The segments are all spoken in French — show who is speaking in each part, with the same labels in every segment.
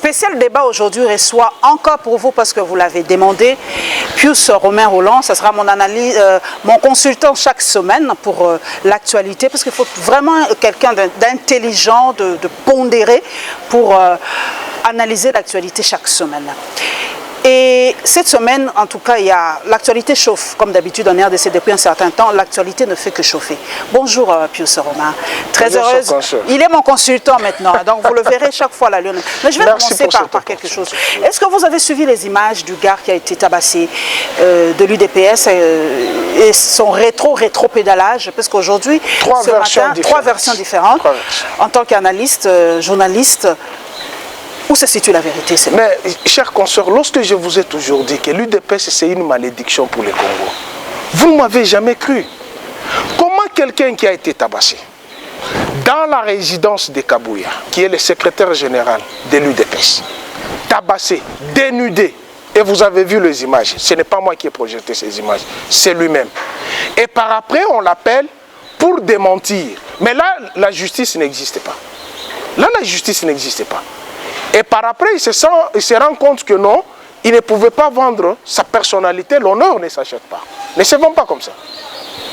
Speaker 1: spécial débat aujourd'hui reçoit encore pour vous, parce que vous l'avez demandé, Pius Romain Rolland. Ça sera mon analyse, mon consultant chaque semaine pour l'actualité, parce qu'il faut vraiment quelqu'un d'intelligent, de pondéré pour analyser l'actualité chaque semaine. Et cette semaine, en tout cas, l'actualité chauffe. Comme d'habitude en RDC depuis un certain temps, l'actualité ne fait que chauffer. Bonjour Pius Romain. Très heureuse. Il est mon consultant maintenant, donc vous le verrez chaque fois la Lune. Mais je vais commencer par quelque chose. Est-ce que vous avez suivi les images du gars qui a été tabassé de l'UDPS et son rétro-pédalage? Parce qu'aujourd'hui, ce matin, trois versions différentes. En tant qu'analyste, journaliste, où se situe la vérité?
Speaker 2: Mais, chers consoeurs, lorsque je vous ai toujours dit que l'UDPS, c'est une malédiction pour le Congo, vous ne m'avez jamais cru. Comment quelqu'un qui a été tabassé dans la résidence de Kabouya, qui est le secrétaire général de l'UDPS, tabassé, dénudé, et vous avez vu les images, ce n'est pas moi qui ai projeté ces images, c'est lui-même. Et par après, on l'appelle pour démentir. Mais là, la justice n'existe pas. Là, la justice n'existe pas. Et par après, il se rend compte que non, il ne pouvait pas vendre sa personnalité, l'honneur ne s'achète pas. Ne se vend pas comme ça.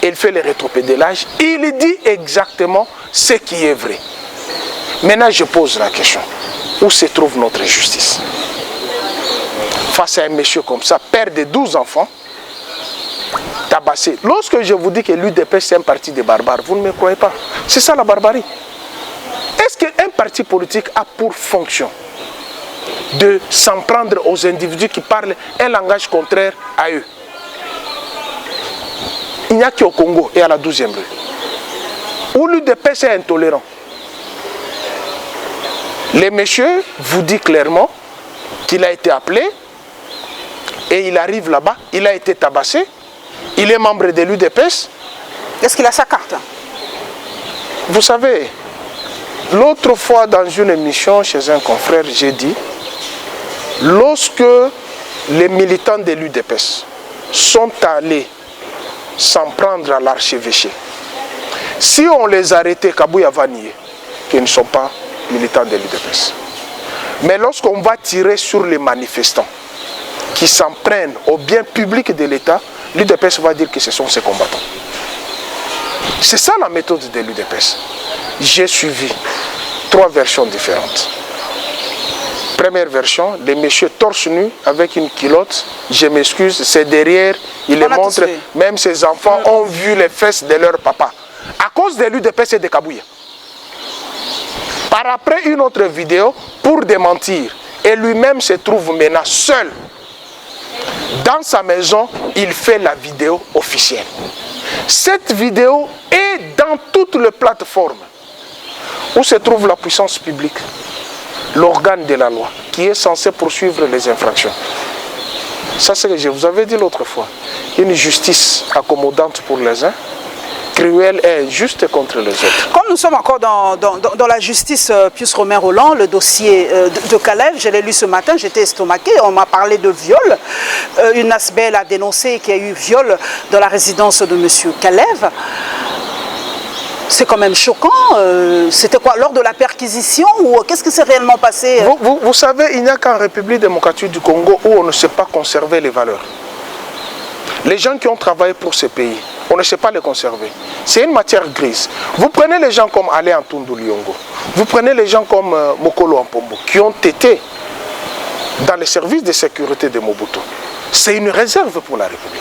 Speaker 2: Il fait le rétropédalage, il dit exactement ce qui est vrai. Maintenant, je pose la question, où se trouve notre justice? Face à un monsieur comme ça, père de 12 enfants, tabassé. Lorsque je vous dis que l'UDPS c'est un parti de barbares, vous ne me croyez pas. C'est ça la barbarie. Est-ce qu'un parti politique a pour fonction de s'en prendre aux individus qui parlent un langage contraire à eux? Il n'y a qu'au Congo et à la 12e rue, où l'UDPS est intolérant. Le monsieur vous dit clairement qu'il a été appelé et il arrive là-bas, il a été tabassé, il est membre de l'UDPS.
Speaker 1: Est-ce qu'il a sa carte?
Speaker 2: Vous savez, l'autre fois dans une émission chez un confrère, j'ai dit, lorsque les militants de l'UDPS sont allés s'en prendre à l'archevêché, si on les arrêtait, Kabouya va nier qu'ils ne sont pas militants de l'UDPS. Mais lorsqu'on va tirer sur les manifestants qui s'en prennent au bien public de l'État, l'UDPS va dire que ce sont ses combattants. C'est ça la méthode de l'UDPS. J'ai suivi 3 versions différentes. Première version, les messieurs torse nu avec une culotte, je m'excuse, c'est derrière, il les montre, même ses enfants ont vu les fesses de leur papa. À cause de l'UDPS et de Kabouya. Par après, une autre vidéo pour démentir. Et lui-même se trouve maintenant seul. Dans sa maison, il fait la vidéo officielle. Cette vidéo est dans toutes les plateformes où se trouve la puissance publique, l'organe de la loi, qui est censé poursuivre les infractions. Ça, c'est ce que je vous avais dit l'autre fois. Une justice accommodante pour les uns, cruelle et injuste contre les autres.
Speaker 1: Comme nous sommes encore dans la justice Pius Romain Rolland, le dossier de Kalev, je l'ai lu ce matin, j'étais estomaqué, on m'a parlé de viol. Une ASBEL a dénoncé qu'il y a eu viol dans la résidence de M. Kalev. C'est quand même choquant. C'était quoi, lors de la perquisition, ou qu'est-ce qui s'est réellement passé?
Speaker 2: Vous savez, il n'y a qu'en République démocratique du Congo où on ne sait pas conserver les valeurs. Les gens qui ont travaillé pour ce pays, on ne sait pas les conserver. C'est une matière grise. Vous prenez les gens comme Ale Antundu Liongo, vous prenez les gens comme Mokolo Ampombo, qui ont été dans les services de sécurité de Mobutu. C'est une réserve pour la République.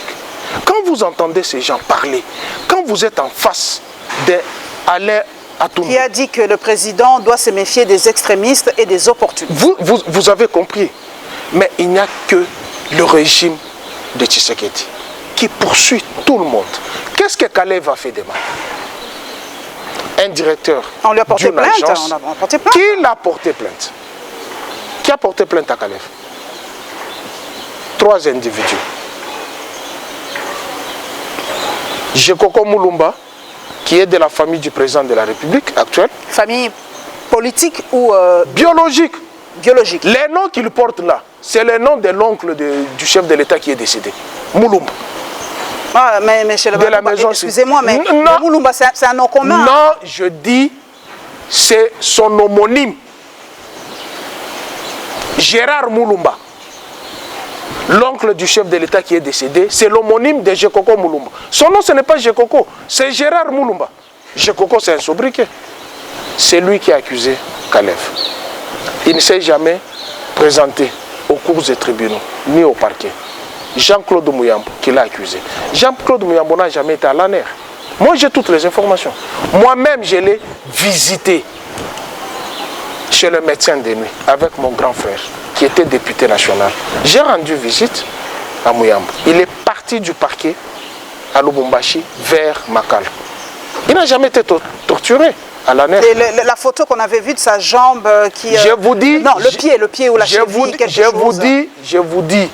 Speaker 2: Quand vous entendez ces gens parler, quand vous êtes en face d'Ale Antundu,
Speaker 1: qui a dit que le président doit se méfier des extrémistes et des opportunistes.
Speaker 2: Vous avez compris. Mais il n'y a que le régime de Tshisekedi qui poursuit tout le monde. Qu'est-ce que Kalev a fait demain? Un directeur
Speaker 1: on lui a porté plainte,
Speaker 2: agence,
Speaker 1: on a porté plainte.
Speaker 2: Qui l'a porté plainte? Qui a porté plainte à Kalev? 3 individus. Jekoko Mulumba, qui est de la famille du président de la République actuelle.
Speaker 1: Famille politique ou...
Speaker 2: biologique.
Speaker 1: Biologique.
Speaker 2: Les noms qu'il porte là, c'est le nom de l'oncle du chef de l'État qui est décédé. Mulumba.
Speaker 1: Ah, mais monsieur le maison, excusez-moi, mais Mulumba, c'est un nom commun.
Speaker 2: Non, je dis, c'est son homonyme. Gérard Moulumba, l'oncle du chef de l'État qui est décédé, c'est l'homonyme de Jekoko Moulumba. Son nom, ce n'est pas Jekoko, c'est Gérard Moulumba. Jekoko, c'est un sobriquet. C'est lui qui a accusé Kalev. Il ne s'est jamais présenté aux cours des tribunaux, ni au parquet. Jean-Claude Mouyambo qui l'a accusé. Jean-Claude Mouyambo n'a jamais été à l'ANER. Moi, j'ai toutes les informations. Moi-même, je l'ai visité chez le médecin de nuit avec mon grand frère qui était député national. J'ai rendu visite à Mouyambo. Il est parti du parquet à Lubumbashi vers Makala. Il n'a jamais été torturé à l'ANER.
Speaker 1: La photo qu'on avait vue de sa jambe qui...
Speaker 2: Je vous dis...
Speaker 1: Non, le pied ou la cheville,
Speaker 2: je vous dis,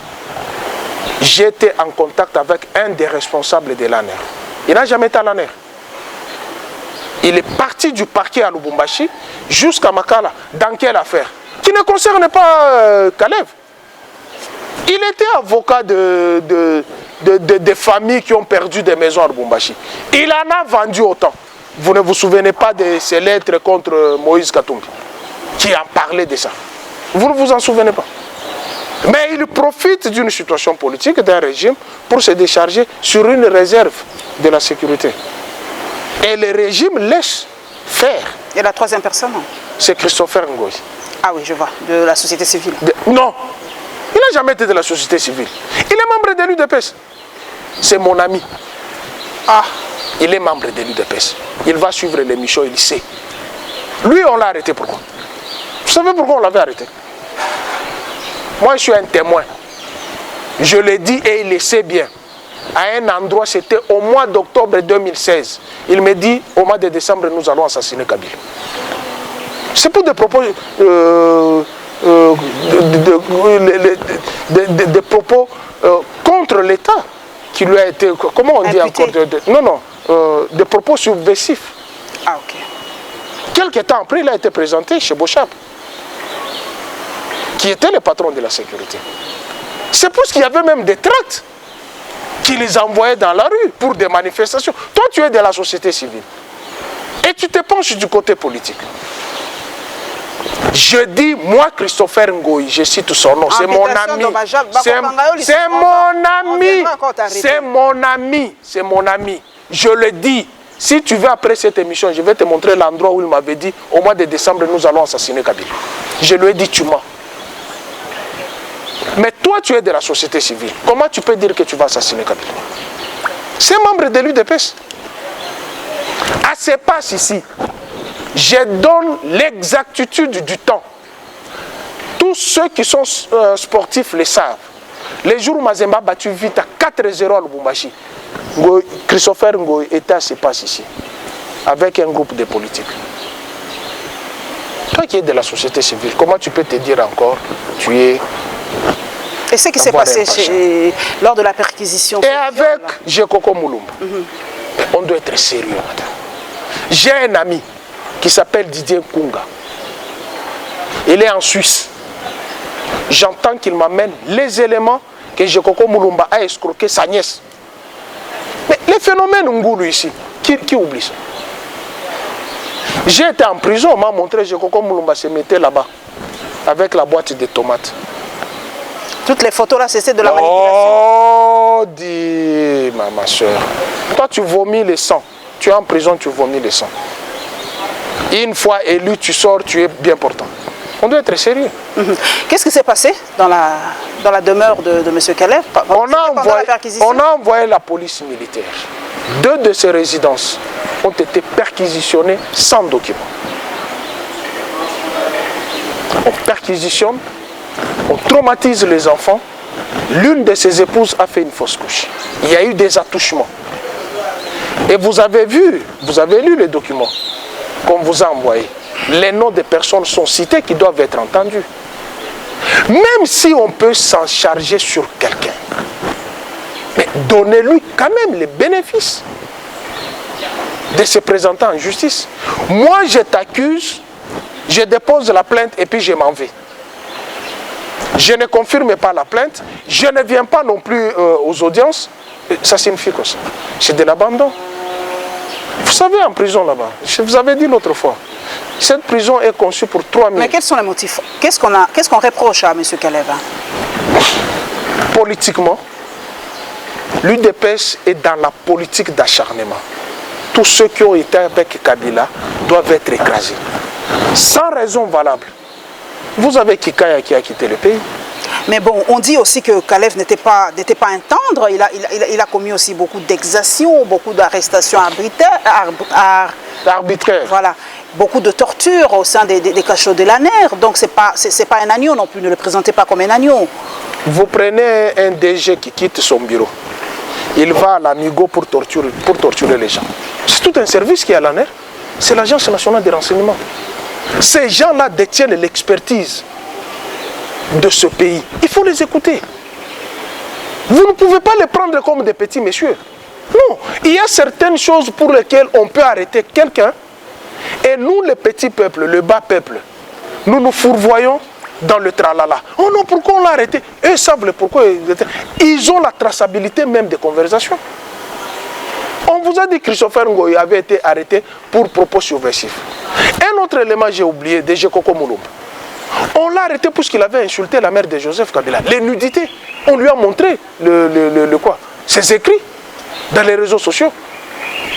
Speaker 2: j'étais en contact avec un des responsables de l'ANER. Il n'a jamais été à l'ANER. Il est parti du parquet à Lubumbashi jusqu'à Makala. Dans quelle affaire? Qui ne concerne pas Kalev. Il était avocat de familles qui ont perdu des maisons à Lubumbashi. Il en a vendu autant. Vous ne vous souvenez pas de ces lettres contre Moïse Katumbi qui en parlait de ça. Vous ne vous en souvenez pas. Mais il profite d'une situation politique, d'un régime, pour se décharger sur une réserve de la sécurité. Et le régime laisse faire.
Speaker 1: Et la troisième personne?
Speaker 2: C'est Christopher Ngoy.
Speaker 1: Ah oui, je vois, de la société civile.
Speaker 2: Non, il n'a jamais été de la société civile. Il est membre de l'UDPS. C'est mon ami. Ah, il est membre de l'UDPS. Il va suivre l'émission, il sait. Lui, on l'a arrêté pourquoi? Vous savez pourquoi on l'avait arrêté? Moi, je suis un témoin. Je l'ai dit et il le sait bien. À un endroit, c'était au mois d'octobre 2016. Il me dit, au mois de décembre, nous allons assassiner Kabila. C'est pour des propos, des propos contre l'État qui lui a été, comment on dit encore, des propos subversifs.
Speaker 1: Ah, ok.
Speaker 2: Quelque temps après, il a été présenté chez Bochap, qui était le patron de la sécurité. C'est parce qu'il y avait même des tracts qui les envoyaient dans la rue pour des manifestations. Toi, tu es de la société civile et tu te penches du côté politique. Je dis, moi, Christopher Ngoy, je cite son nom, c'est mon ami. C'est mon ami. C'est mon ami. C'est mon ami. Je le dis. Si tu veux, après cette émission, je vais te montrer l'endroit où il m'avait dit, au mois de décembre, nous allons assassiner Kabila. Je lui ai dit, tu mens. Mais toi, tu es de la société civile. Comment tu peux dire que tu vas assassiner Kabila? C'est membre de l'UDPS. À ces passes ici, je donne l'exactitude du temps. Tous ceux qui sont sportifs le savent. Les jours où Mazemba a battu vite à 4-0 à Lubumbashi, Christopher Ngoy était à ces passes ici, avec un groupe de politiques. Toi qui es de la société civile, comment tu peux te dire encore tu es...
Speaker 1: Et ce qui s'est passé lors de la perquisition.
Speaker 2: Et avec Jekoko Moulumba, on doit être sérieux, madame. J'ai un ami qui s'appelle Didier Kunga. Il est en Suisse. J'entends qu'il m'amène les éléments que Jekoko Moulumba a escroqué sa nièce. Mais les phénomènes Ngoulou ici, qui oublie ça? J'ai été en prison, on m'a montré Jekoko Moulumba se mettait là-bas avec la boîte de tomates.
Speaker 1: Toutes les photos là, c'est de la manipulation.
Speaker 2: Oh, dis, ma soeur. Toi, tu vomis le sang. Tu es en prison, tu vomis le sang. Une fois élu, tu sors, tu es bien portant. On doit être sérieux.
Speaker 1: Qu'est-ce qui s'est passé dans la demeure de M. Kalev?
Speaker 2: On a envoyé la police militaire. 2 de ses résidences ont été perquisitionnées sans document. On perquisitionne, on traumatise les enfants. L'une de ses épouses a fait une fausse couche. Il y a eu des attouchements. Et vous avez lu les documents qu'on vous a envoyés. Les noms des personnes sont cités qui doivent être entendus. Même si on peut s'en charger sur quelqu'un, mais donnez-lui quand même les bénéfices de se présenter en justice. Moi, je t'accuse, je dépose la plainte et puis je m'en vais. Je ne confirme pas la plainte, je ne viens pas non plus aux audiences. Ça signifie quoi ça? C'est de l'abandon. Vous savez, en prison là-bas, je vous avais dit l'autre fois, Cette prison est conçue pour 3 000.
Speaker 1: Mais quels sont les motifs? Qu'est-ce qu'on reproche à M. Kalev?
Speaker 2: Politiquement, l'UDPS est dans la politique d'acharnement. Tous ceux qui ont été avec Kabila doivent être écrasés. Sans raison valable. Vous avez Kikaya qui a quitté le pays.
Speaker 1: Mais bon, on dit aussi que Kalev n'était pas intendre. Il a commis aussi beaucoup d'exactions, beaucoup d'arrestations arbitraires. Voilà. Beaucoup de tortures au sein des cachots de la NER. Donc c'est pas un agneau non plus. Ne le présentez pas comme un agneau.
Speaker 2: Vous prenez un DG qui quitte son bureau. Il va à l'Amigo pour torturer les gens. C'est tout un service qui est à la NER. C'est l'Agence nationale des renseignements. Ces gens-là détiennent l'expertise de ce pays. Il faut les écouter. Vous ne pouvez pas les prendre comme des petits messieurs. Non, il y a certaines choses pour lesquelles on peut arrêter quelqu'un. Et nous, les petits peuples, le bas peuple, nous nous fourvoyons dans le tralala. Oh non, pourquoi on l'a arrêté? Eux savent le pourquoi. Ils ont la traçabilité même des conversations. On vous a dit que Christopher Ngoyi avait été arrêté pour propos subversifs. Un autre élément, j'ai oublié, DG Koko Moulombe. On l'a arrêté parce qu'il avait insulté la mère de Joseph Kabila. Les nudités. On lui a montré ses écrits dans les réseaux sociaux.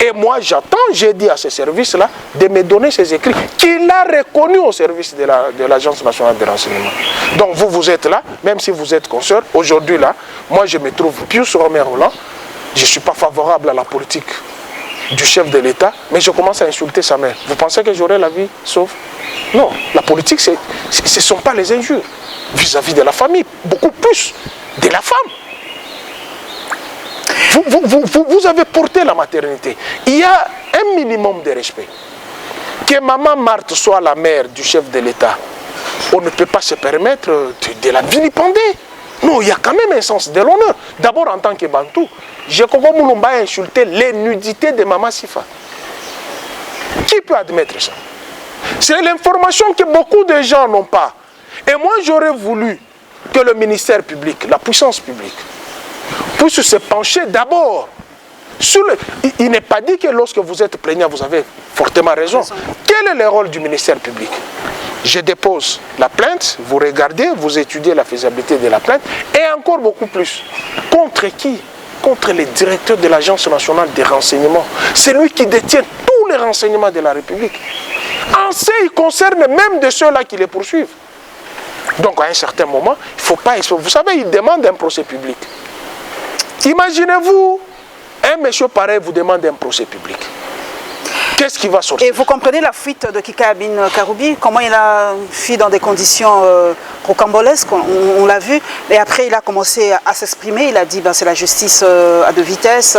Speaker 2: Et moi, j'attends, j'ai dit à ces services-là, de me donner ces écrits qu'il a reconnus au service de l'Agence nationale de renseignement. Donc vous êtes là, même si vous êtes consoeur, aujourd'hui là, moi je me trouve Pius Romain Roland. Je ne suis pas favorable à la politique du chef de l'État, mais je commence à insulter sa mère. Vous pensez que j'aurai la vie sauve? Non, la politique, ce ne sont pas les injures vis-à-vis de la famille, beaucoup plus de la femme. Vous avez porté la maternité. Il y a un minimum de respect. Que maman Marthe soit la mère du chef de l'État, on ne peut pas se permettre de la vilipender. Non, il y a quand même un sens de l'honneur. D'abord, en tant que Bantou, Jekoko Moulomba a insulté les nudités de Maman Sifa. Qui peut admettre ça? C'est l'information que beaucoup de gens n'ont pas. Et moi, j'aurais voulu que le ministère public, la puissance publique, puisse se pencher d'abord sur le... Il n'est pas dit que lorsque vous êtes plaignant, vous avez fortement raison. Quel est le rôle du ministère public? Je dépose la plainte, vous regardez, vous étudiez la faisabilité de la plainte, et encore beaucoup plus. Contre qui? Contre les directeurs de l'Agence nationale des renseignements. C'est lui qui détient tous les renseignements de la République. En ce qui concerne même de ceux-là qui les poursuivent. Donc à un certain moment, il ne faut pas... Vous savez, il demande un procès public. Imaginez-vous, un monsieur pareil vous demande un procès public. Qu'est-ce qui va sortir?
Speaker 1: Et vous comprenez la fuite de Kikaya Bin Karoubi, comment il a fui dans des conditions rocambolesques, on l'a vu. Et après, il a commencé à s'exprimer, il a dit ben, c'est la justice à deux vitesses,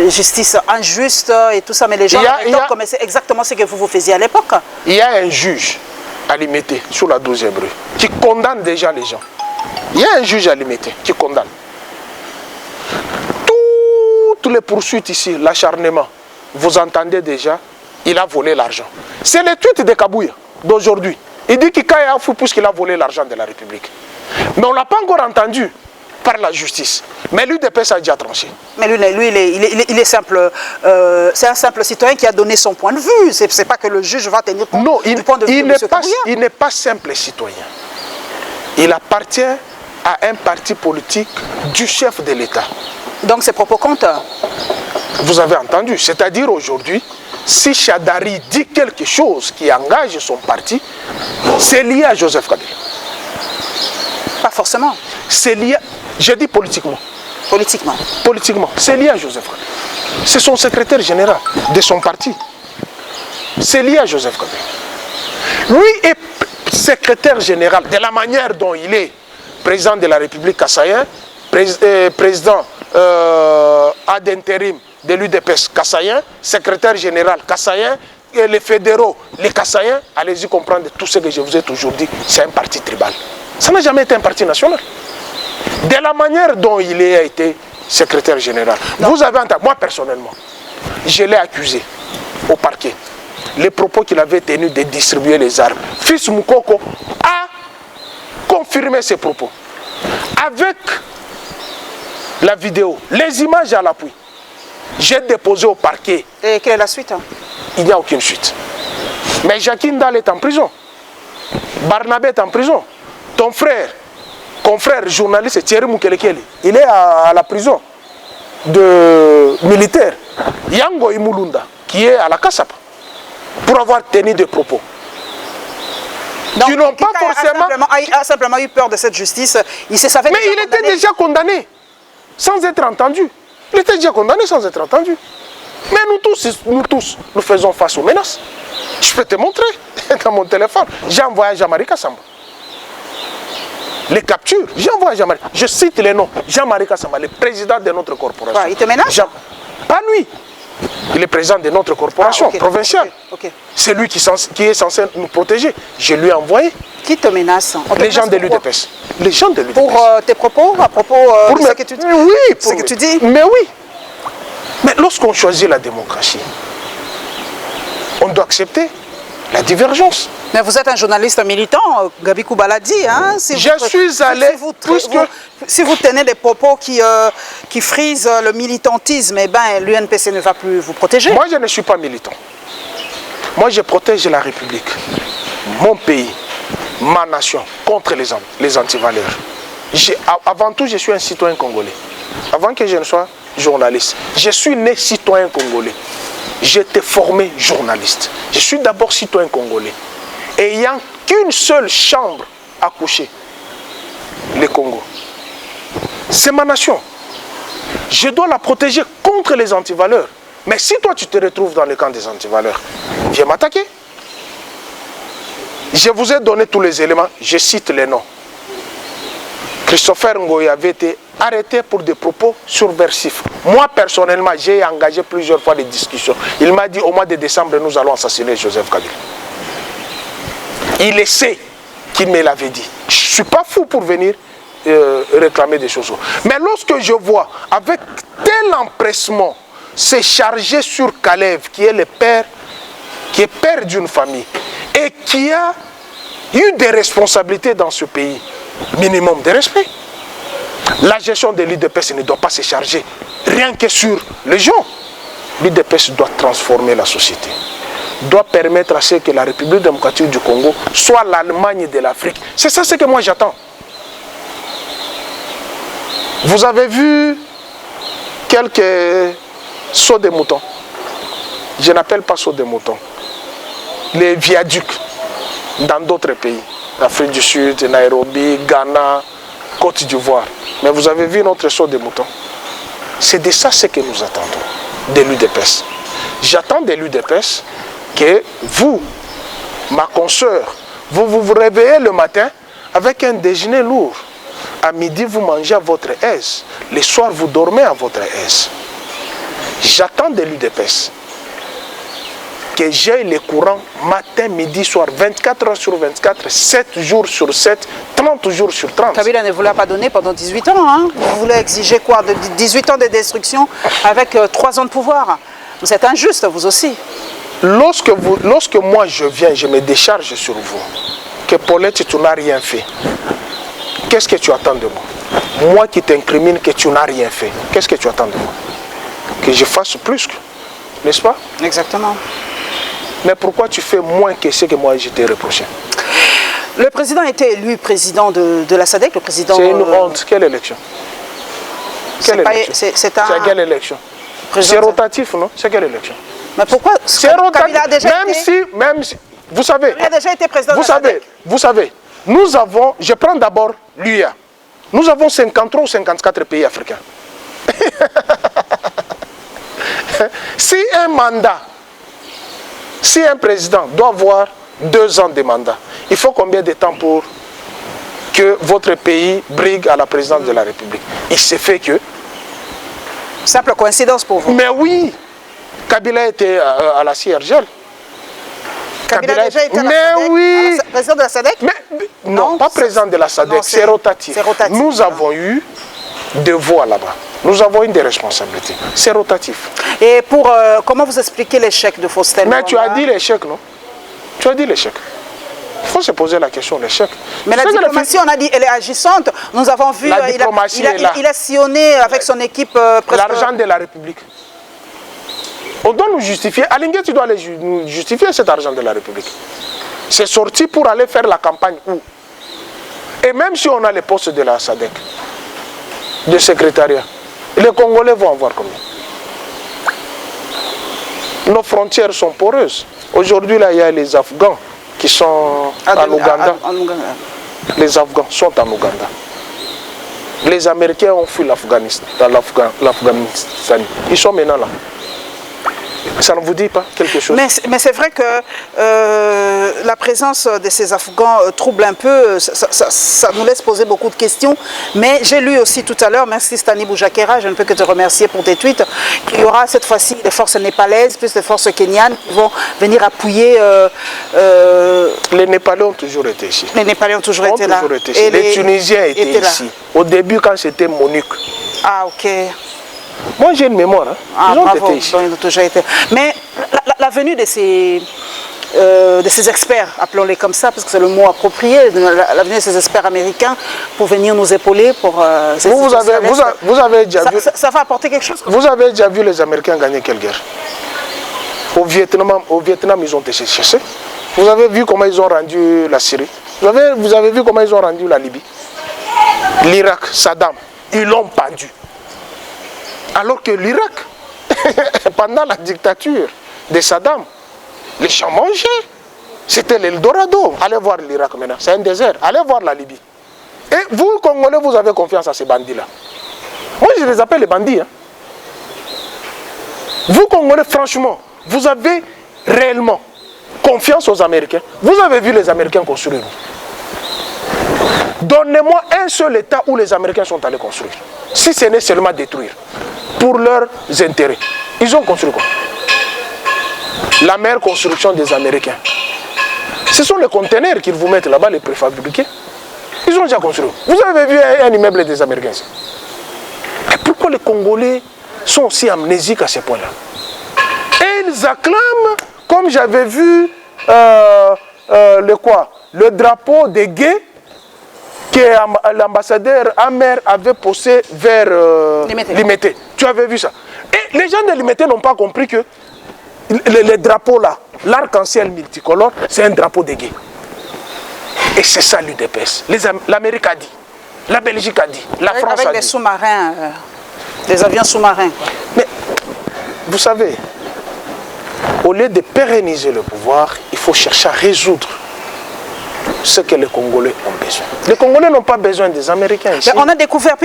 Speaker 1: justice injuste et tout ça. Mais les gens connaissaient exactement ce que vous faisiez à l'époque.
Speaker 2: Il y a un juge à Limité, sur la 12e rue, qui condamne déjà les gens. Il y a un juge à Limité qui condamne. Toutes les poursuites ici, l'acharnement, vous entendez déjà, il a volé l'argent. C'est le tweet de Kabouya d'aujourd'hui. Il dit qu'il a fou puisqu'il a volé l'argent de la République. Mais on ne l'a pas encore entendu par la justice. Mais l'UDPS a déjà tranché.
Speaker 1: Mais lui il est simple. C'est un simple citoyen qui a donné son point de vue. Ce n'est pas que le juge va tenir compte du point de vue de M. Kabouya.
Speaker 2: Il n'est pas simple citoyen. Il appartient à un parti politique du chef de l'État.
Speaker 1: Donc ses propos comptent.
Speaker 2: Vous avez entendu, c'est-à-dire aujourd'hui, si Chadari dit quelque chose qui engage son parti, c'est lié à Joseph Kabila.
Speaker 1: Pas forcément.
Speaker 2: C'est lié, je dis politiquement.
Speaker 1: Politiquement.
Speaker 2: Politiquement, c'est lié à Joseph Kabila. C'est son secrétaire général de son parti. C'est lié à Joseph Kabila. Lui est secrétaire général de la manière dont il est président de la République kassaïen, président ad intérim de l'UDPS kassaïen, secrétaire général kassaïen, et les fédéraux, les kassaïens, allez-y comprendre tout ce que je vous ai toujours dit, c'est un parti tribal. Ça n'a jamais été un parti national. De la manière dont il a été secrétaire général. Non. Vous avez entendu, moi personnellement, je l'ai accusé au parquet. Les propos qu'il avait tenus de distribuer les armes. Fils Moukoko a confirmé ses propos. Avec la vidéo, les images à l'appui. J'ai déposé au parquet.
Speaker 1: Et quelle est la suite?
Speaker 2: Il n'y a aucune suite. Mais Jacques Ndal est en prison. Barnabé est en prison. Ton frère, confrère journaliste Thierry Moukelekele, il est à la prison de militaire. Yango Imulunda, qui est à la Kassapa, pour avoir tenu des propos.
Speaker 1: Donc,
Speaker 2: qui n'ont pas forcément...
Speaker 1: a simplement eu peur de cette justice. Il se savait
Speaker 2: Mais il était déjà condamné, sans être entendu. Il était déjà condamné sans être entendu. Mais nous tous, nous faisons face aux menaces. Je peux te montrer dans mon téléphone. J'ai envoyé à Jean-Marie Kassamba. Les captures, j'ai envoyé à Jean-Marie. Je cite les noms. Jean-Marie Kassamba, le président de notre corporation.
Speaker 1: Il te menace?
Speaker 2: Pas lui. Il est président de notre corporation provinciale. C'est lui qui est censé nous protéger. Je lui ai envoyé.
Speaker 1: Qui te menace?
Speaker 2: Les gens de l'UDPS. Les gens de l'UDPS.
Speaker 1: Pour tes propos, à propos de ce que tu dis?
Speaker 2: Oui,
Speaker 1: ce que tu dis.
Speaker 2: Mais oui. Mais lorsqu'on choisit la démocratie, on doit accepter la divergence.
Speaker 1: Mais vous êtes un journaliste militant, Gabi Koubala dit. Hein, si si vous tenez des propos qui frisent le militantisme, eh ben, l'UNPC ne va plus vous protéger.
Speaker 2: Moi, je ne suis pas militant. Moi, je protège la République, mon pays, ma nation, contre les antivaleurs. Avant tout, je suis un citoyen congolais. Avant que je ne sois journaliste, je suis né citoyen congolais. J'ai été formé journaliste. Je suis d'abord citoyen congolais. Ayant qu'une seule chambre à coucher, le Congo. C'est ma nation. Je dois la protéger contre les antivaleurs. Mais si toi tu te retrouves dans le camp des antivaleurs, viens m'attaquer. Je vous ai donné tous les éléments, je cite les noms. Christopher Ngoy avait été arrêté pour des propos subversifs. Moi, personnellement, j'ai engagé plusieurs fois des discussions. Il m'a dit au mois de décembre, nous allons assassiner Joseph Kabila. Il le sait qu'il me l'avait dit. Je ne suis pas fou pour venir réclamer des choses. Mais lorsque je vois avec tel empressement se charger sur Kalev, qui est le père, qui est père d'une famille, et qui a eu des responsabilités dans ce pays, minimum de respect. La gestion de l'UDPS ne doit pas se charger rien que sur les gens. L'UDPS doit transformer la société, doit permettre à ce que la République démocratique du Congo soit l'Allemagne de l'Afrique. C'est ça ce que moi j'attends. Vous avez vu quelques sauts de moutons. Je n'appelle pas sauts de moutons. Les viaducs dans d'autres pays. Afrique du Sud, Nairobi, Ghana, Côte d'Ivoire. Mais vous avez vu notre saut de moutons. C'est de ça ce que nous attendons de l'UDPS. J'attends de l'UDPS que vous, ma consoeur, vous réveillez le matin avec un déjeuner lourd. À midi, vous mangez à votre aise. Le soir, vous dormez à votre aise. J'attends de l'UDPS que j'ai les courants matin, midi, soir, 24 heures sur 24, 7 jours sur 7, 30 jours sur 30.
Speaker 1: Kabila ne vous l'a pas donné pendant 18 ans. Hein? Vous voulez exiger quoi? 18 ans de destruction avec 3 ans de pouvoir. Vous êtes injuste, vous aussi.
Speaker 2: Lorsque moi je viens, je me décharge sur vous, que Paulette, tu n'as rien fait. Qu'est-ce que tu attends de moi? Moi qui t'incrimine que tu n'as rien fait. Qu'est-ce que tu attends de moi? Que je fasse plus, n'est-ce pas?
Speaker 1: Exactement.
Speaker 2: Mais pourquoi tu fais moins que ce que moi je t'ai reproché?
Speaker 1: Le président était élu président de la SADC, le président...
Speaker 2: C'est une honte. Quelle élection? Quelle élection?
Speaker 1: C'est un...
Speaker 2: C'est quelle élection? C'est rotatif, non? C'est quelle élection?
Speaker 1: Mais pourquoi?
Speaker 2: C'est rotatif. Même si, vous savez...
Speaker 1: Il a déjà été président de la SADC.
Speaker 2: Vous savez, nous avons... Je prends d'abord l'UA. Nous avons 53 ou 54 pays africains. Si un président doit avoir 2 ans de mandat, il faut combien de temps pour que votre pays brigue à la présidence de la République? Il s'est fait que...
Speaker 1: Simple coïncidence pour vous.
Speaker 2: Mais oui, Kabila était à la CIRGL.
Speaker 1: Kabila a déjà été président de la SADC?
Speaker 2: Non, pas président de la SADC, c'est rotatif. Nous avons eu des voix là-bas. Nous avons une des responsabilités. C'est rotatif.
Speaker 1: Et pour comment vous expliquez l'échec de Faustin?
Speaker 2: Mais tu as dit l'échec, non? Tu as dit l'échec. Il faut se poser la question, l'échec.
Speaker 1: Mais la diplomatie, on a dit, elle est agissante. Nous avons vu, il a sillonné avec son équipe...
Speaker 2: L'argent de la République. On doit nous justifier. Alingué, tu dois nous justifier cet argent de la République. C'est sorti pour aller faire la campagne où? Et même si on a les postes de la SADC, de secrétariat, les Congolais vont en voir combien? Nos frontières sont poreuses. Aujourd'hui, là, il y a les Afghans qui sont en Ouganda. Les Afghans sont en Ouganda. Les Américains ont fui l'Afghanistan. Ils sont maintenant là. Ça ne vous dit pas quelque chose?
Speaker 1: Mais c'est vrai que la présence de ces Afghans trouble un peu, ça nous laisse poser beaucoup de questions. Mais j'ai lu aussi tout à l'heure, merci Stani Boujakera, je ne peux que te remercier pour tes tweets, qu'il y aura cette fois-ci des forces népalaises, plus des forces kenyanes qui vont venir appuyer...
Speaker 2: Les Népalais ont toujours été ici.
Speaker 1: Les Népalais ont toujours été là.
Speaker 2: Et les Tunisiens étaient ici. Au début, quand c'était Monique.
Speaker 1: Ah, ok.
Speaker 2: Moi, j'ai une mémoire. Hein.
Speaker 1: Ah,
Speaker 2: ils ont
Speaker 1: bravo,
Speaker 2: été ici.
Speaker 1: ils ont toujours été. Mais la venue de ces experts, appelons-les comme ça, parce que c'est le mot approprié, la venue de ces experts américains pour venir nous épauler pour...
Speaker 2: vous avez déjà vu...
Speaker 1: Ça va apporter quelque chose.
Speaker 2: Vous avez déjà vu les Américains gagner quelle guerre? Au Vietnam, ils ont été chassés. Vous avez vu comment ils ont rendu la Syrie? Vous avez vu comment ils ont rendu la Libye? L'Irak, Saddam, ils l'ont pendu. Alors que l'Irak, pendant la dictature de Saddam, les champs mangeaient. C'était l'Eldorado. Allez voir l'Irak maintenant, c'est un désert. Allez voir la Libye. Et vous, Congolais, vous avez confiance à ces bandits-là. Moi, je les appelle les bandits. Hein. Vous, Congolais, franchement, vous avez réellement confiance aux Américains. Vous avez vu les Américains construire. Donnez-moi un seul État où les Américains sont allés construire. Si ce n'est seulement détruire. Pour leurs intérêts. Ils ont construit quoi? La meilleure construction des Américains. Ce sont les conteneurs qu'ils vous mettent là-bas, les préfabriqués. Ils ont déjà construit. Vous avez vu un immeuble des Américains? Et pourquoi les Congolais sont aussi amnésiques à ce point-là? Et ils acclament, comme j'avais vu, le drapeau des gays que l'ambassadeur Amer avait posé vers Limete. Tu avais vu ça? Et les gens de Limete n'ont pas compris que les drapeaux là, l'arc-en-ciel multicolore, c'est un drapeau des gays. Et c'est ça l'UDPS. L'Amérique a dit, la Belgique a dit, la France a dit.
Speaker 1: Avec des sous-marins, des avions sous-marins.
Speaker 2: Mais, vous savez, au lieu de pérenniser le pouvoir, il faut chercher à résoudre ce que les Congolais ont besoin. Les Congolais n'ont pas besoin des Américains ici.
Speaker 1: Mais on a découvert,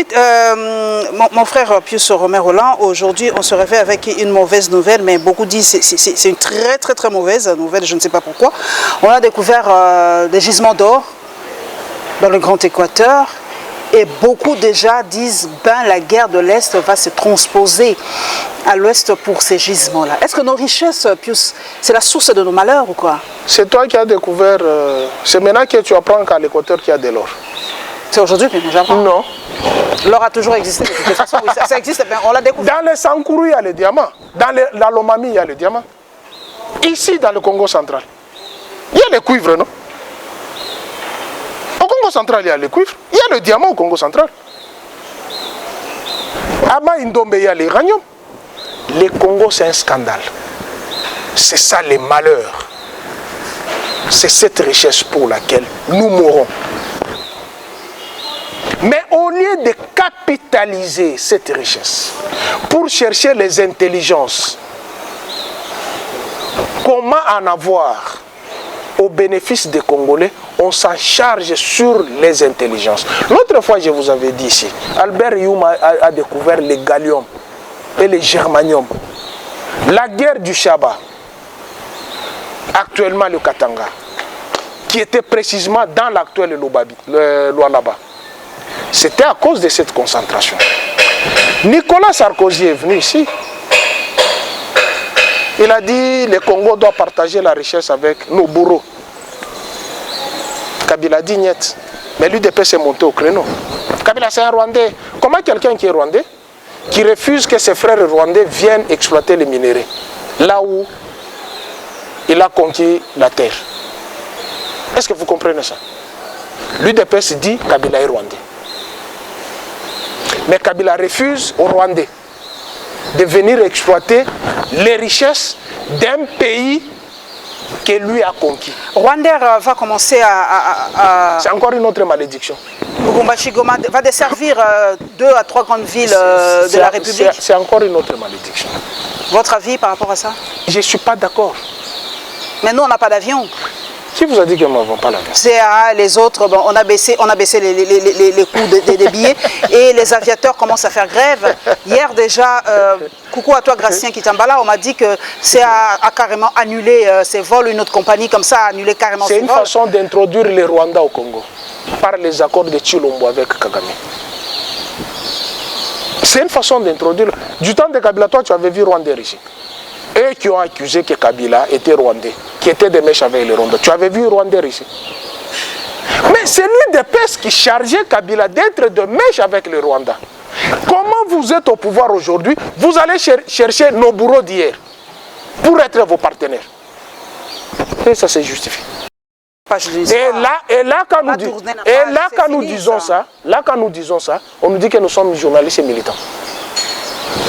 Speaker 1: mon frère Pius Romain Roland, aujourd'hui on se réveille avec une mauvaise nouvelle, mais beaucoup disent que c'est une très mauvaise nouvelle, je ne sais pas pourquoi. On a découvert des gisements d'or dans le Grand Équateur. Et beaucoup déjà disent ben la guerre de l'Est va se transposer à l'Ouest pour ces gisements-là. Est-ce que nos richesses, Pius, c'est la source de nos malheurs ou quoi? C'est
Speaker 2: toi qui as découvert, c'est maintenant que tu apprends qu'à l'Équateur qu'il y a de l'or.
Speaker 1: C'est aujourd'hui que j'apprends?
Speaker 2: Non.
Speaker 1: L'or a toujours existé, de toute façon, oui, ça existe, ben, on l'a découvert.
Speaker 2: Dans les Sankourou, il y a le diamant. Dans la Lomami, il y a le diamant. Ici, dans le Congo central, il y a les cuivres, non? Au Congo central, il y a le cuivre. Il y a le diamant au Congo central. À Maïndombe, il y a l'uranium. Le Congo, c'est un scandale. C'est ça les malheurs. C'est cette richesse pour laquelle nous mourons. Mais au lieu de capitaliser cette richesse pour chercher les intelligences, comment en avoir au bénéfice des Congolais, on s'en charge sur les intelligences. L'autre fois, je vous avais dit ici, Albert Youm a découvert les galliums et les germaniums. La guerre du Chaba, actuellement le Katanga, qui était précisément dans l'actuel Lualaba, c'était à cause de cette concentration. Nicolas Sarkozy est venu ici. Il a dit le Congo doit partager la richesse avec nos bourreaux. Kabila dit niet. Mais l'UDP s'est monté au créneau. Kabila c'est un Rwandais. Comment quelqu'un qui est Rwandais, qui refuse que ses frères rwandais viennent exploiter les minéraux, là où il a conquis la terre? Est-ce que vous comprenez ça? L'UDP se dit Kabila est Rwandais. Mais Kabila refuse aux Rwandais de venir exploiter les richesses d'un pays que lui a conquis.
Speaker 1: Rwanda va commencer à...
Speaker 2: C'est encore une autre malédiction.
Speaker 1: Lubumbashi Goma va desservir 2 à 3 grandes villes de la République.
Speaker 2: C'est encore une autre malédiction.
Speaker 1: Votre avis par rapport à ça?
Speaker 2: Je ne suis pas d'accord.
Speaker 1: Mais nous, on n'a pas d'avion.
Speaker 2: Qui vous a dit que nous n'avons pas l'avion?
Speaker 1: CA, les autres, bon, on a baissé les coûts des billets et les aviateurs commencent à faire grève. Hier déjà, coucou à toi Gracien Kitambala, on m'a dit que CA a carrément annulé ses vols, une autre compagnie comme ça a annulé carrément ses vols.
Speaker 2: C'est une façon d'introduire les Rwandais au Congo par les accords de Chilombo avec Kagame. C'est une façon d'introduire. Du temps de Kabila, toi tu avais vu Rwandais ici. Eux qui ont accusé que Kabila était Rwandais, qui était des mèches avec les Rwandais. Tu avais vu Rwandais ici. Mais c'est lui de PES qui chargeait Kabila d'être de mèche avec les Rwandais. Comment vous êtes au pouvoir aujourd'hui? Vous allez chercher nos bourreaux d'hier pour être vos partenaires. Et ça se justifie. Et là, quand nous disons ça, on nous dit que nous sommes journalistes et militants.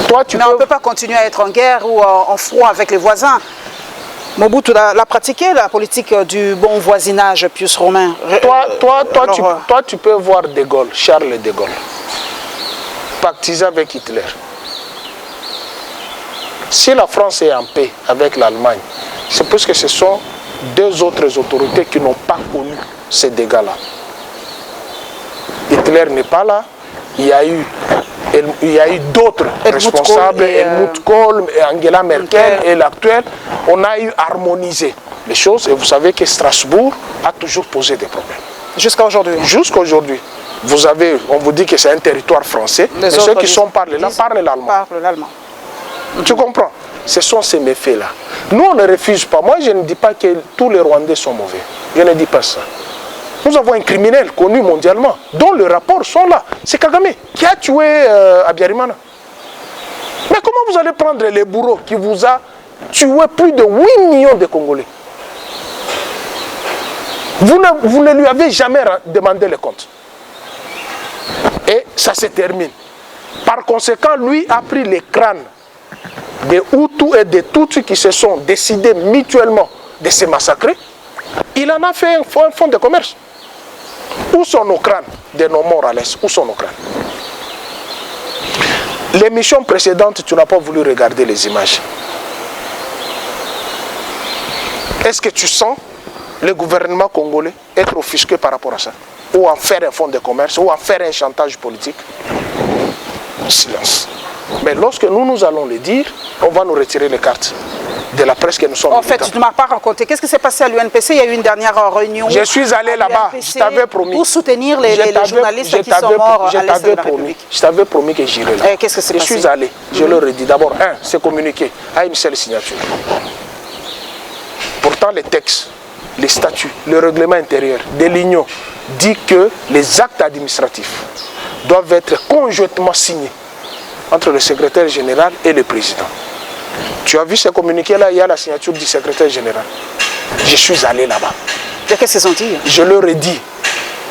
Speaker 2: Toi,
Speaker 1: mais on ne peut pas continuer à être en guerre ou en froid avec les voisins. Mobutu l'a pratiqué, la politique du bon voisinage Pius Romain.
Speaker 2: Toi, tu peux voir De Gaulle, Charles De Gaulle, pactiser avec Hitler. Si la France est en paix avec l'Allemagne, c'est parce que ce sont deux autres autorités qui n'ont pas connu ces dégâts-là. Hitler n'est pas là, il y a eu d'autres responsables, Helmut Kohl, Angela Merkel et l'actuel. On a eu harmonisé les choses et vous savez que Strasbourg a toujours posé des problèmes.
Speaker 1: Jusqu'à aujourd'hui.
Speaker 2: Jusqu'à aujourd'hui. Vous avez, on vous dit que c'est un territoire français, mais ceux qui sont parlés là parlent l'allemand. Tu comprends? Ce sont ces méfaits-là. Nous, on ne refuse pas. Moi, je ne dis pas que tous les Rwandais sont mauvais. Je ne dis pas ça. Nous avons un criminel connu mondialement, dont les rapports sont là. C'est Kagame qui a tué Abiyarimana. Mais comment vous allez prendre les bourreaux qui vous a tué plus de 8 millions de Congolais? Vous ne lui avez jamais demandé les comptes. Et ça se termine. Par conséquent, lui a pris les crânes des Hutus et des Tutsis qui se sont décidés mutuellement de se massacrer. Il en a fait un fonds de commerce. Où sont nos crânes de nos morts à l'Est? Où sont nos crânes? L'émission précédente, tu n'as pas voulu regarder les images. Est-ce que tu sens le gouvernement congolais être offusqué par rapport à ça? Ou en faire un fonds de commerce, ou en faire un chantage politique? Silence. Mais lorsque nous allons le dire, on va nous retirer les cartes de la presse que nous sommes.
Speaker 1: En fait, tu ne m'as pas raconté. Qu'est-ce qui s'est passé à l'UNPC? Il y a eu une dernière réunion.
Speaker 2: Je suis allé là-bas, je t'avais promis.
Speaker 1: Pour soutenir les journalistes qui sont morts à l'Est de la République.
Speaker 2: Je t'avais promis que j'irais là.
Speaker 1: Qu'est-ce que c'est passé?
Speaker 2: Je suis allé, je leur ai dit d'abord, c'est communiqué à une seule signature. Pourtant, les textes, les statuts, le règlement intérieur de l'Union dit que les actes administratifs doivent être conjointement signés entre le secrétaire général et le président. Tu as vu ce communiqué-là, il y a la signature du secrétaire général. Je suis allé là-bas.
Speaker 1: Et qu'est-ce qu'ils ont dit?
Speaker 2: Je leur ai dit,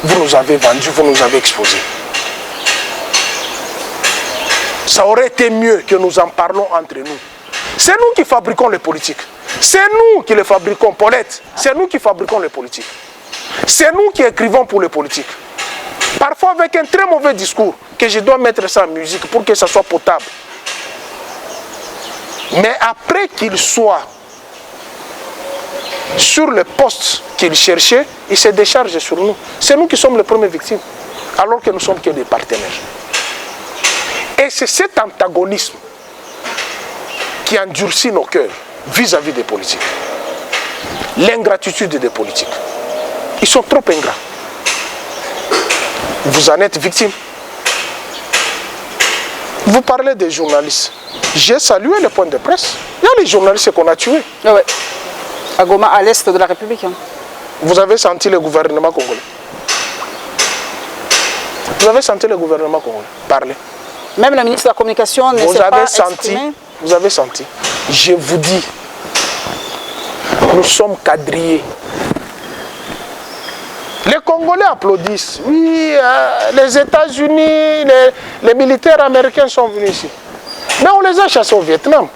Speaker 2: vous nous avez vendu, vous nous avez exposé. Ça aurait été mieux que nous en parlons entre nous. C'est nous qui fabriquons les politiques. C'est nous qui les fabriquons, Paulette. C'est nous qui fabriquons les politiques. C'est nous qui écrivons pour les politiques. Parfois avec un très mauvais discours, que je dois mettre ça en musique pour que ça soit potable. Mais après qu'il soit sur le poste qu'il cherchait, il se décharge sur nous. C'est nous qui sommes les premières victimes, alors que nous sommes que des partenaires. Et c'est cet antagonisme qui endurcit nos cœurs vis-à-vis des politiques. L'ingratitude des politiques. Ils sont trop ingrats. Vous en êtes victime. Vous parlez des journalistes. J'ai salué le point de presse. Il y a les journalistes qu'on a tués.
Speaker 1: Oui. À Goma, à l'est de la République. Hein.
Speaker 2: Vous avez senti le gouvernement congolais? Vous avez senti le gouvernement congolais parler?
Speaker 1: Même le ministre de la Communication ne s'est pas exprimé.
Speaker 2: Vous avez senti? Je vous dis, nous sommes quadrillés. Les Congolais applaudissent. Oui, les États-Unis, les militaires américains sont venus ici. Mais on les a chassés au Vietnam.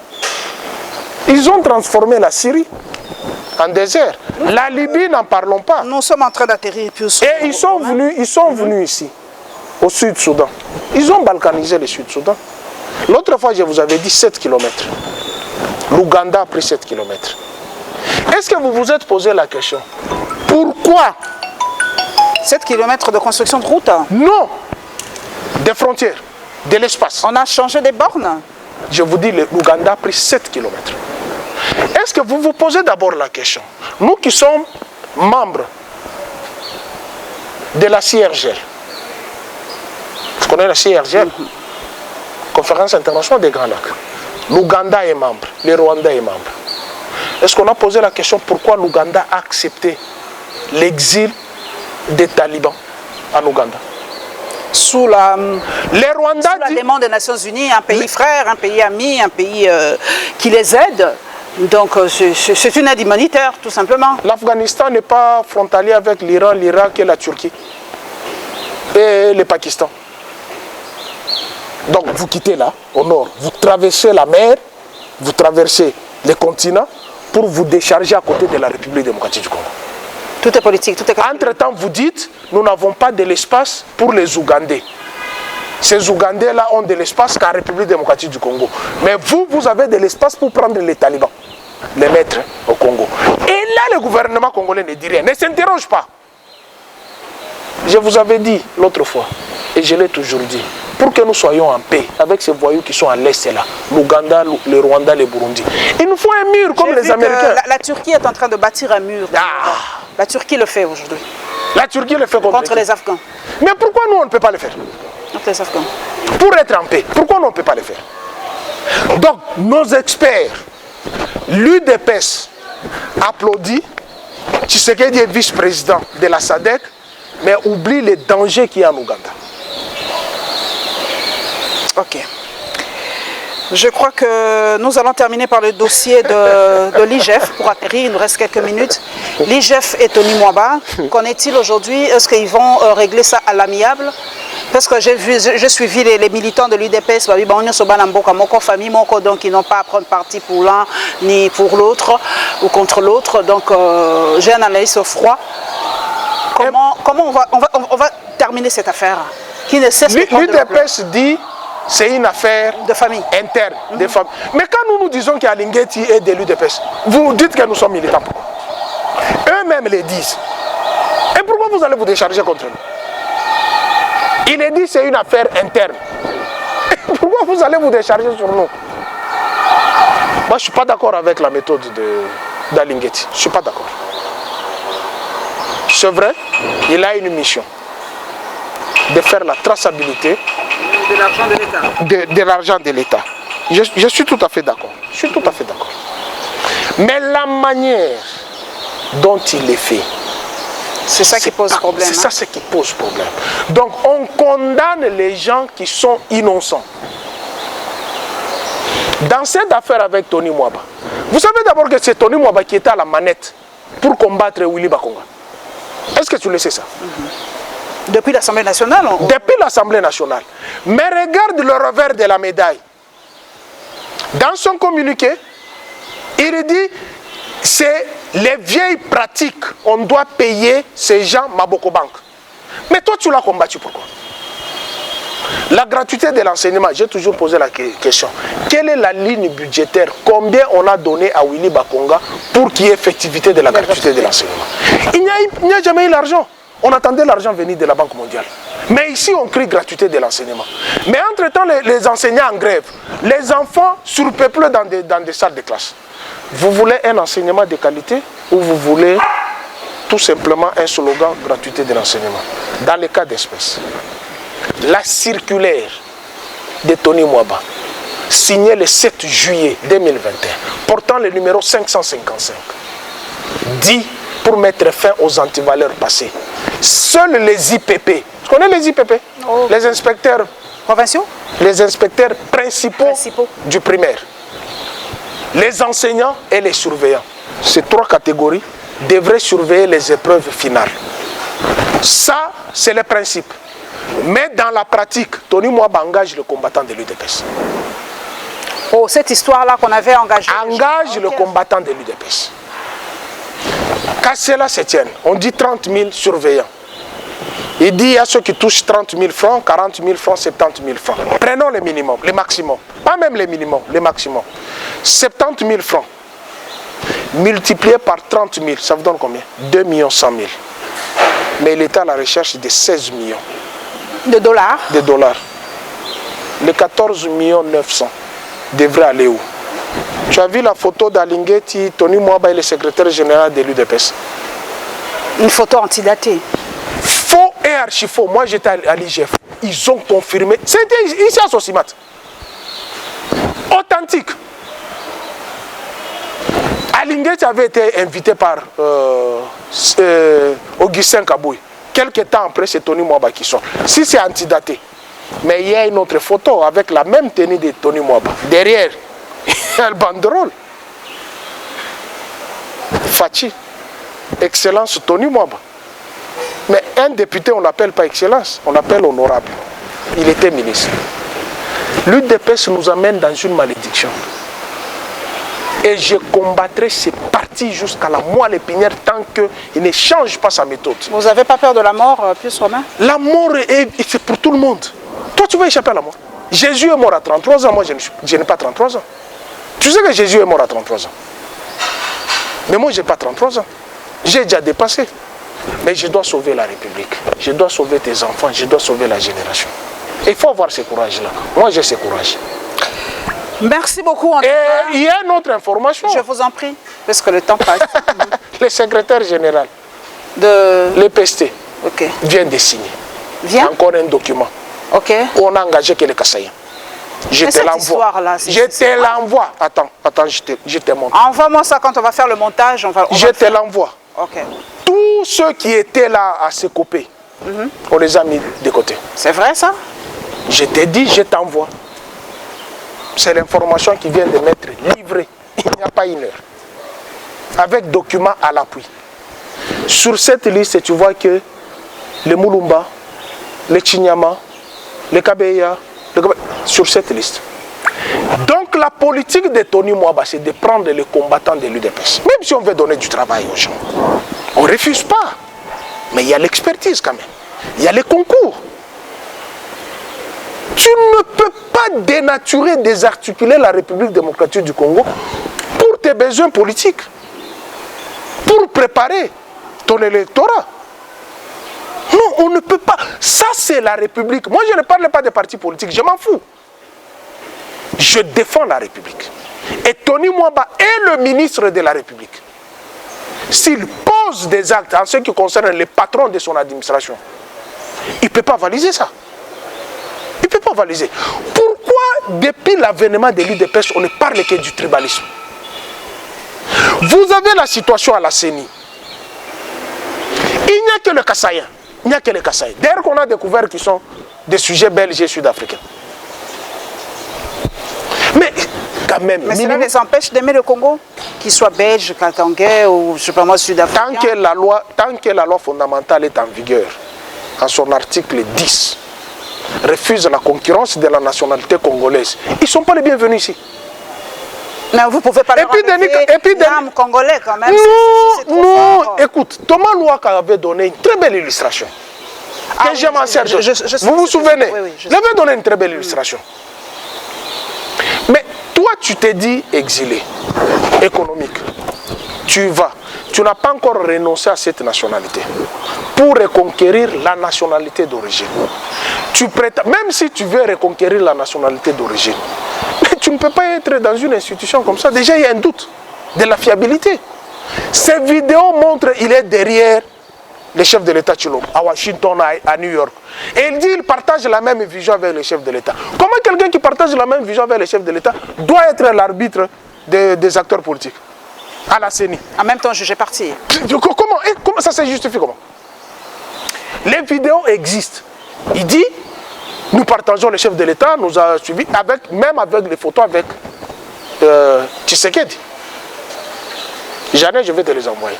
Speaker 2: Ils ont transformé la Syrie en désert. La Libye, n'en parlons pas.
Speaker 1: Nous sommes en train d'atterrir.
Speaker 2: Et ils sont venus ici, au Sud-Soudan. Ils ont balkanisé le Sud-Soudan. L'autre fois, je vous avais dit 7 km. L'Ouganda a pris 7 km. Est-ce que vous vous êtes posé la question? Pourquoi
Speaker 1: 7 km de construction de route?
Speaker 2: Non. Des frontières, de l'espace.
Speaker 1: On a changé des bornes?
Speaker 2: Je vous dis, l'Ouganda a pris 7 km. Est-ce que vous vous posez d'abord la question? Nous qui sommes membres de la CIRGL, vous connaissez la CIRGL? Conférence internationale des Grands Lacs. L'Ouganda est membre, le Rwanda est membre. Est-ce qu'on a posé la question pourquoi l'Ouganda a accepté l'exil des talibans en Ouganda?
Speaker 1: Sous la
Speaker 2: Les
Speaker 1: demande des Nations Unies, un pays frère, un pays ami, un pays qui les aide. Donc c'est une aide humanitaire, tout simplement.
Speaker 2: L'Afghanistan n'est pas frontalier avec l'Iran, l'Irak et la Turquie. Et le Pakistan. Donc vous quittez là, au nord, vous traversez la mer, vous traversez les continents pour vous décharger à côté de la République démocratique du Congo.
Speaker 1: Tout est politique, tout est...
Speaker 2: Entre-temps, vous dites, nous n'avons pas de l'espace pour les Ougandais. Ces Ougandais-là ont de l'espace qu'en République démocratique du Congo. Mais vous, vous avez de l'espace pour prendre les talibans, les mettre au Congo. Et là, le gouvernement congolais ne dit rien, ne s'interroge pas. Je vous avais dit l'autre fois, et je l'ai toujours dit, pour que nous soyons en paix avec ces voyous qui sont à l'est là, l'Ouganda, le Rwanda, le Burundi. Il nous faut un mur comme les Américains.
Speaker 1: La Turquie est en train de bâtir un mur. La Turquie le fait aujourd'hui.
Speaker 2: La Turquie le fait
Speaker 1: contre les Afghans.
Speaker 2: Mais pourquoi nous on ne peut pas le faire?
Speaker 1: Contre les Afghans.
Speaker 2: Pour être en paix, pourquoi nous on ne peut pas le faire? Donc nos experts, l'UDPS applaudit Tshisekedi est vice-président de la SADC, mais oublie les dangers qu'il y a en Ouganda.
Speaker 1: Ok. Je crois que nous allons terminer par le dossier de l'IGF pour atterrir. Il nous reste quelques minutes. L'IGF et Tony Mwaba, qu'en est-il aujourd'hui? Est-ce qu'ils vont régler ça à l'amiable? Parce que j'ai suivi les militants de l'UDPS, famille, donc ils n'ont pas à prendre parti pour l'un ni pour l'autre ou contre l'autre. Donc j'ai un analyse au froid. Comment on va terminer cette affaire qui ne cesse de prendre de l'ampleur?
Speaker 2: L'UDPS dit c'est une affaire
Speaker 1: de famille
Speaker 2: interne, de famille. Mais quand nous disons qu'il y a Lingeti et de l'UDPS, vous dites que nous sommes militants. Eux-mêmes les disent. Et pourquoi vous allez vous décharger contre nous? Il est dit c'est une affaire interne. Et pourquoi vous allez vous décharger sur nous? Moi, je ne suis pas d'accord avec la méthode d'Alingeti. Je ne suis pas d'accord. C'est vrai, il a une mission de faire la traçabilité
Speaker 1: de l'argent de l'État.
Speaker 2: De l'argent de l'État. Je suis tout à fait d'accord. Je suis tout à fait d'accord. Mais la manière dont il est fait,
Speaker 1: c'est ça qui pose problème.
Speaker 2: C'est ça qui pose problème. Donc on condamne les gens qui sont innocents. Dans cette affaire avec Tony Mwaba, vous savez d'abord que c'est Tony Mwaba qui était à la manette pour combattre Willy Bakonga. Est-ce que tu le sais ça?
Speaker 1: Depuis l'Assemblée nationale?
Speaker 2: Depuis l'Assemblée nationale. Mais regarde le revers de la médaille. Dans son communiqué, il dit c'est les vieilles pratiques. On doit payer ces gens Maboko Bank. Mais toi, tu l'as combattu pourquoi? La gratuité de l'enseignement, j'ai toujours posé la question. Quelle est la ligne budgétaire? Combien on a donné à Willy Bakonga pour qu'il y ait effectivité de la gratuité de l'enseignement? Il n'y a jamais eu l'argent. On attendait l'argent venir de la Banque mondiale. Mais ici, on crie gratuité de l'enseignement. Mais entre-temps, les enseignants en grève, les enfants surpeuplés dans des salles de classe. Vous voulez un enseignement de qualité ou vous voulez tout simplement un slogan gratuité de l'enseignement? Dans les cas d'espèce, la circulaire de Tony Mwaba, signée le 7 juillet 2021, portant le numéro 555, dit pour mettre fin aux antivaleurs passées. Seuls les IPP, tu connais les IPP? Oh. Les inspecteurs
Speaker 1: provinciaux?
Speaker 2: Les inspecteurs principaux du primaire, les enseignants et les surveillants, ces trois catégories devraient surveiller les épreuves finales. Ça, c'est le principe. Mais dans la pratique, Tony Mwaba engage le combattant de l'UDPS.
Speaker 1: Oh, cette histoire-là qu'on avait engagée.
Speaker 2: Engage le combattant de l'UDPS. Qu'à cela se tienne, on dit 30 000 surveillants. Il dit il y a ceux qui touchent 30 000 francs, 40 000 francs, 70 000 francs. Prenons les minimums, les maximums. Pas même les minimums, les maximums. 70 000 francs. Multiplié par 30 000, ça vous donne combien? 2 100 000. Mais il est à la recherche de 16 millions.
Speaker 1: De dollars?
Speaker 2: De dollars. Les 14 900 devraient aller où? Tu as vu la photo d'Alingeti, Tony Mwaba est le secrétaire général de l'UDPS.
Speaker 1: Une photo antidatée.
Speaker 2: Faux et archi faux. Moi j'étais à l'IGF. Ils ont confirmé. C'était ici à Sosimat. Authentique. Alingeti avait été invité par Augustin Kabouy. Quelques temps après, c'est Tony Mwaba qui sort. Si c'est antidaté. Mais il y a une autre photo avec la même tenue de Tony Mwaba. Derrière, il y a le banderole. Fachi. Excellence Tony Mwaba. Mais un député, on ne l'appelle pas excellence, on l'appelle honorable. Il était ministre. L'UDPS nous amène dans une malédiction. Et je combattrai ces partis jusqu'à la moelle épinière tant qu'il ne change pas sa méthode.
Speaker 1: Vous n'avez pas peur de la mort, Pius Romain?
Speaker 2: La mort, c'est pour tout le monde. Toi, tu vas échapper à la mort. Jésus est mort à 33 ans, moi je n'ai pas 33 ans. Tu sais que Jésus est mort à 33 ans. Mais moi, je n'ai pas 33 ans. J'ai déjà dépassé. Mais je dois sauver la République. Je dois sauver tes enfants. Je dois sauver la génération. Il faut avoir ce courage-là. Moi, j'ai ce courage.
Speaker 1: Merci beaucoup. En tout
Speaker 2: Et
Speaker 1: cas.
Speaker 2: il y a une autre information.
Speaker 1: Je vous en prie, parce que le temps passe.
Speaker 2: Le secrétaire général
Speaker 1: De...
Speaker 2: l'EPST
Speaker 1: Ok.
Speaker 2: vient de signer.
Speaker 1: Viens.
Speaker 2: Encore un document.
Speaker 1: Ok.
Speaker 2: Où on a engagé que les Kassaïens. Je
Speaker 1: Mais
Speaker 2: te
Speaker 1: cette
Speaker 2: l'envoie.
Speaker 1: histoire-là,
Speaker 2: Je te l'envoie. Attends, je te montre.
Speaker 1: Envoie-moi ça quand on va faire le montage. On va
Speaker 2: Je te l'envoie.
Speaker 1: Ok.
Speaker 2: Tous ceux qui étaient là à se couper, on les a mis de côté.
Speaker 1: C'est vrai ça?
Speaker 2: Je t'ai dit, je t'envoie. C'est l'information qui vient de m'être livrée. Il n'y a pas une heure. Avec documents à l'appui. Sur cette liste, tu vois que les Moulumba, les Chinyama, les Kabeya, sur cette liste. Donc la politique de Tony Mwaba, c'est de prendre les combattants de l'UDPS. Même si on veut donner du travail aux gens. On ne refuse pas. Mais il y a l'expertise quand même. Il y a les concours. Tu ne peux pas dénaturer, désarticuler la République démocratique du Congo pour tes besoins politiques. Pour préparer ton électorat. Non, on ne peut pas. Ça, c'est la République. Moi, je ne parle pas des partis politiques. Je m'en fous. Je défends la République. Et Tony Mwaba est le ministre de la République. S'il pose des actes en ce qui concerne les patrons de son administration, il ne peut pas valiser ça. Il ne peut pas valiser. Pourquoi, depuis l'avènement de l'UDPS, on ne parle que du tribalisme? Vous avez la situation à la CENI. Il n'y a que le Kassaïen. Il n'y a que les Kassaïens. D'ailleurs, qu'on a découvert qu'ils sont des sujets belges et sud-africains. Mais quand même...
Speaker 1: Mais cela les empêche d'aimer le Congo? Qu'il soit belge, katangais ou je sais pas moi sud-africain.
Speaker 2: Tant que la loi fondamentale est en vigueur, en son article 10, refuse la concurrence de la nationalité congolaise, ils ne sont pas les bienvenus ici.
Speaker 1: Mais vous ne pouvez pas leur enlever l'âme congolais quand même.
Speaker 2: Non, écoute, Thomas Louaka avait donné une très belle illustration. Que je m'en sers. Vous vous souvenez? Il avait donné une très belle illustration. Mais toi, tu t'es dit exilé, économique. Tu n'as pas encore renoncé à cette nationalité pour reconquérir la nationalité d'origine. Même si tu veux reconquérir la nationalité d'origine, mais tu ne peux pas être dans une institution comme ça. Déjà, il y a un doute de la fiabilité. Ces vidéos montrent qu'il est derrière le chef de l'État Tshilombo, à Washington, à New York. Et il dit qu'il partage la même vision avec le chef de l'État. Comment quelqu'un qui partage la même vision avec le chef de l'État doit être l'arbitre des acteurs politiques à la CENI?
Speaker 1: En même temps, jugé parti.
Speaker 2: Comment ça se justifie? Comment? Les vidéos existent. Il dit, nous partageons le chef de l'État, nous a suivis, même avec les photos avec Tshisekedi. Jamais je vais te les envoyer.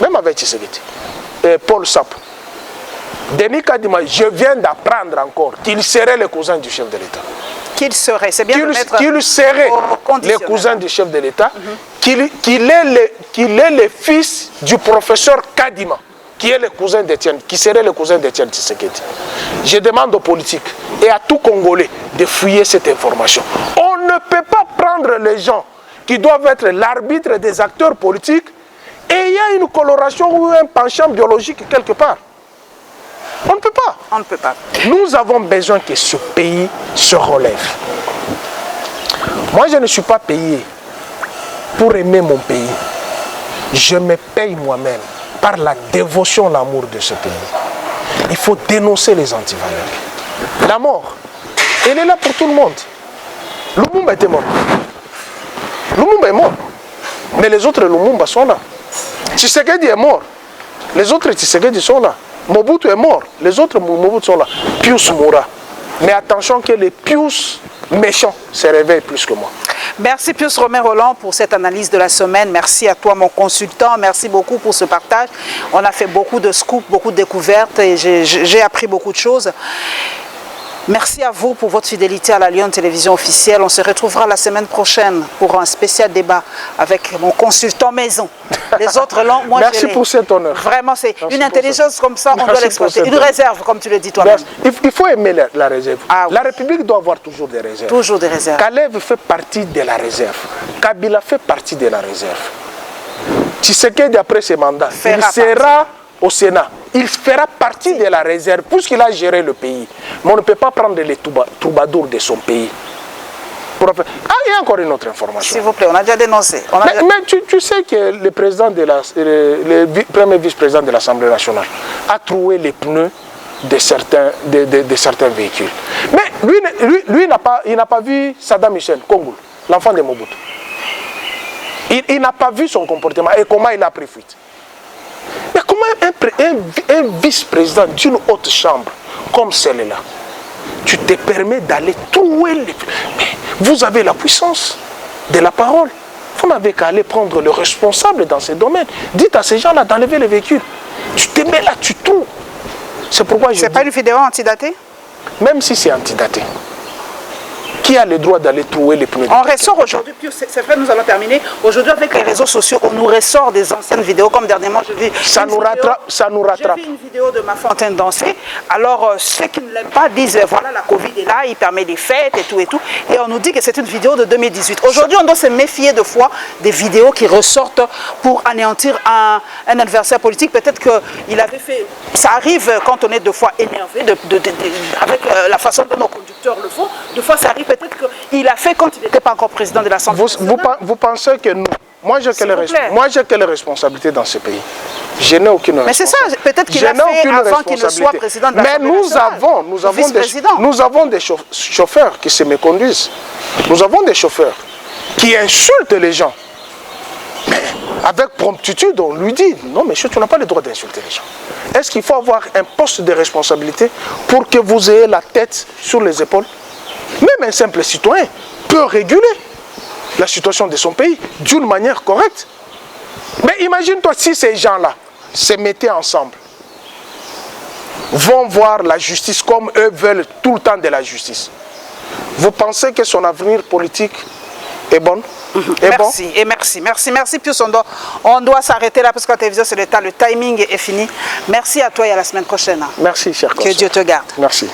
Speaker 2: Même avec Tshisekedi. Paul Sap. Denis Kadima, je viens d'apprendre encore qu'il serait le cousin du chef de l'État.
Speaker 1: Qu'il serait, c'est bien de mettre
Speaker 2: qu'il serait les cousins du chef de l'État, qu'il est le fils du professeur Kadima, qui est le cousin d'Étienne, qui serait le cousin d'Étienne Tshisekedi. Je demande aux politiques et à tout Congolais de fouiller cette information. On ne peut pas prendre les gens qui doivent être l'arbitre des acteurs politiques et il y a une coloration ou un penchant biologique quelque part. On ne peut pas.
Speaker 1: On ne peut pas.
Speaker 2: Nous avons besoin que ce pays se relève. Moi, je ne suis pas payé pour aimer mon pays. Je me paye moi-même par la dévotion, l'amour de ce pays. Il faut dénoncer les antivaleurs. La mort, elle est là pour tout le monde. Lumumba était mort. Lumumba est mort. Mais les autres Lumumba sont là. Tshisekedi est mort. Les autres Tshisekedi sont là. Mobutu est mort. Les autres Mobutu sont là. Pius mourra. Mais attention que les Pius méchants se réveillent plus que moi.
Speaker 1: Merci Pius Romain Rolland pour cette analyse de la semaine. Merci à toi mon consultant. Merci beaucoup pour ce partage. On a fait beaucoup de scoops, beaucoup de découvertes et j'ai appris beaucoup de choses. Merci à vous pour votre fidélité à la Lyon Télévision officielle. On se retrouvera la semaine prochaine pour un spécial débat avec mon consultant maison. Les autres langues, moi
Speaker 2: merci pour cet honneur.
Speaker 1: Vraiment, c'est une intelligence comme ça, on doit l'exploiter. Une réserve, comme tu le dis toi-même.
Speaker 2: Il faut aimer la réserve.
Speaker 1: Ah, oui.
Speaker 2: La République doit avoir toujours des réserves.
Speaker 1: Toujours des réserves.
Speaker 2: Kalev fait partie de la réserve. Kabila fait partie de la réserve. Tshisekedi, après ses mandats, il sera au Sénat. Il fera partie de la réserve puisqu'il a géré le pays. Mais on ne peut pas prendre les troubadours de son pays. Ah, il y a encore une autre information.
Speaker 1: S'il vous plaît, on a déjà dénoncé.
Speaker 2: Mais tu sais que le président le premier vice-président de l'Assemblée nationale a troué les pneus de certains véhicules. Mais lui il n'a pas vu Saddam Hussein, Kongoul, l'enfant de Mobutu. Il n'a pas vu son comportement et comment il a pris fuite. Mais comment un vice-président d'une haute chambre comme celle-là, tu te permets d'aller trouver les... Mais vous avez la puissance de la parole. Vous n'avez qu'à aller prendre le responsable dans ces domaines. Dites à ces gens-là d'enlever les véhicules. Tu te mets là, tu trouves. C'est pourquoi je dis...
Speaker 1: C'est pas une vidéo antidatée?
Speaker 2: Même si c'est antidaté. Qui a le droit d'aller trouver les pneus?
Speaker 1: On ressort aujourd'hui, c'est vrai, nous allons terminer. Aujourd'hui, avec les réseaux sociaux, on nous ressort des anciennes vidéos, comme dernièrement, je vis.
Speaker 2: Ça nous rattrape.
Speaker 1: J'ai vu une vidéo de ma fontaine danser. Alors, ceux qui ne l'aiment pas disent, voilà, la Covid est là, il permet des fêtes et tout et tout. Et on nous dit que c'est une vidéo de 2018. Aujourd'hui, on doit se méfier de fois des vidéos qui ressortent pour anéantir un adversaire politique. Peut-être qu'il avait fait... Ça arrive quand on est deux fois énervé, avec la façon dont nos conducteurs le font. Deux fois, ça arrive peut-être qu'il a fait quand il n'était pas encore président de l'Assemblée nationale. Vous
Speaker 2: pensez que nous, moi j'ai quelle responsabilité dans ce pays? Je n'ai aucune responsabilité.
Speaker 1: Mais c'est ça, peut-être qu'il a fait avant qu'il ne soit président de l'Assemblée nationale.
Speaker 2: Mais nous avons des chauffeurs qui se méconduisent. Nous avons des chauffeurs qui insultent les gens. Mais avec promptitude, on lui dit, non monsieur, tu n'as pas le droit d'insulter les gens. Est-ce qu'il faut avoir un poste de responsabilité pour que vous ayez la tête sur les épaules? Même un simple citoyen peut réguler la situation de son pays d'une manière correcte. Mais imagine-toi si ces gens-là se mettaient ensemble, vont voir la justice comme eux veulent tout le temps de la justice. Vous pensez que son avenir politique est bon?
Speaker 1: Merci Pius, on doit s'arrêter là parce que la télévision c'est le temps, le timing est fini. Merci à toi et à la semaine prochaine.
Speaker 2: Merci cher.
Speaker 1: Que Dieu te garde.
Speaker 2: Merci.